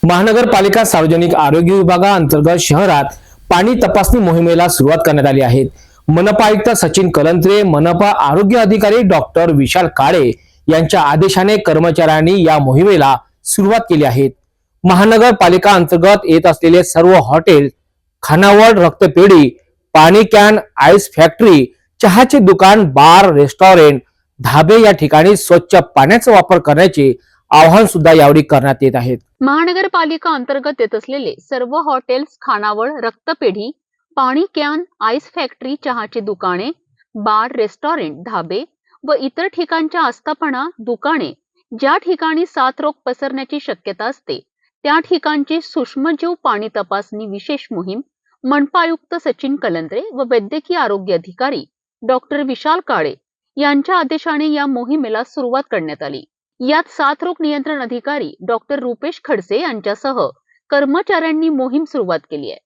महानगरपालिका सार्वजनिक आरोग्य विभागाअंतर्गत शहरात पाणी तपासणी मोहिमेला सुरुवात करण्यात आली आहे। मनपा आयुक्त सचिन कलंत्रे, मनपा आरोग्य अधिकारी डॉक्टर विशाल काळे यांच्या आदेशाने कर्मचाऱ्यांनी या मोहिमेला सुरुवात केली आहे। महानगरपालिका अंतर्गत येत असलेले सर्व हॉटेल, खानावळ, रक्तपेढी, पाणी कॅन, आईस फॅक्टरी, चहाचे दुकान, बार, रेस्टॉरंट, धाबे या ठिकाणी स्वच्छ पाण्याचा वापर करण्याचे आवाहन सुद्धा यावेळी करण्यात येत आहे। महानगरपालिका अंतर्गत येत असलेले सर्व हॉटेल्स, खानावळ, रक्तपेढी, पाणी कॅन, आईस फॅक्टरी, चहाची दुकाने, बार, रेस्टॉरंट, धाबे व इतर ठिकाणच्या आस्थापना, दुकाने ज्या ठिकाणी साथरोग पसरण्याची शक्यता असते त्या ठिकाणची सूक्ष्मजीव पाणी तपासणी विशेष मोहीम मनपा आयुक्त सचिन कलंत्रे व वैद्यकीय आरोग्य अधिकारी डॉक्टर विशाल काळे यांच्या आदेशाने या मोहिमेला सुरुवात करण्यात आली। यात साथरोग नियंत्रण अधिकारी डॉक्टर रुपेश खडसे यांच्यासह कर्मचाऱ्यांनी मोहीम सुरुवात केली आहे।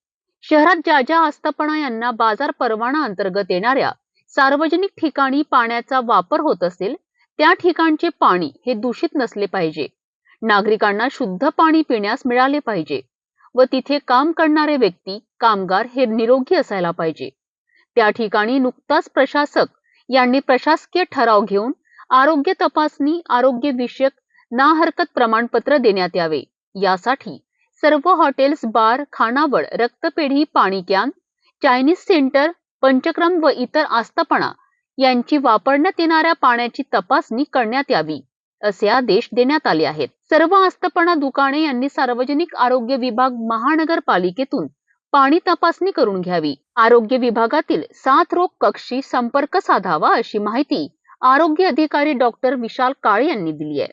शहरात ज्या ज्या आस्थापना यांना बाजार परवाना अंतर्गत येणाऱ्या सार्वजनिक ठिकाणी पाण्याचा वापर होत असेल त्या ठिकाणचे पाणी हे दूषित नसले पाहिजे, नागरिकांना शुद्ध पाणी पिण्यास मिळाले पाहिजे व तिथे काम करणारे व्यक्ती, कामगार हे निरोगी असायला पाहिजे। त्या ठिकाणी नुकताच प्रशासक यांनी प्रशासकीय ठराव घेऊन आरोग्य तपासणी, आरोग्य विषयक ना हरकत प्रमाणपत्र देण्यात यावे। यासाठी सर्व हॉटेल्स, बार, खानावळ, रक्तपेढी, पाणी कॅन, चायनीज सेंटर, पंचक्रम व इतर आस्थापना यांची वापरण्यात येणाऱ्या पाण्याची तपासणी करण्यात यावी असे आदेश देण्यात आले आहेत। सर्व आस्थापना, दुकाने यांनी सार्वजनिक आरोग्य विभाग महानगरपालिकेतून पाणी तपासणी करून घ्यावी। आरोग्य विभागातील साथरोग कक्षी संपर्क साधावा अशी माहिती आरोग्य अधिकारी डॉक्टर विशाल काळे यांनी दिली आहे।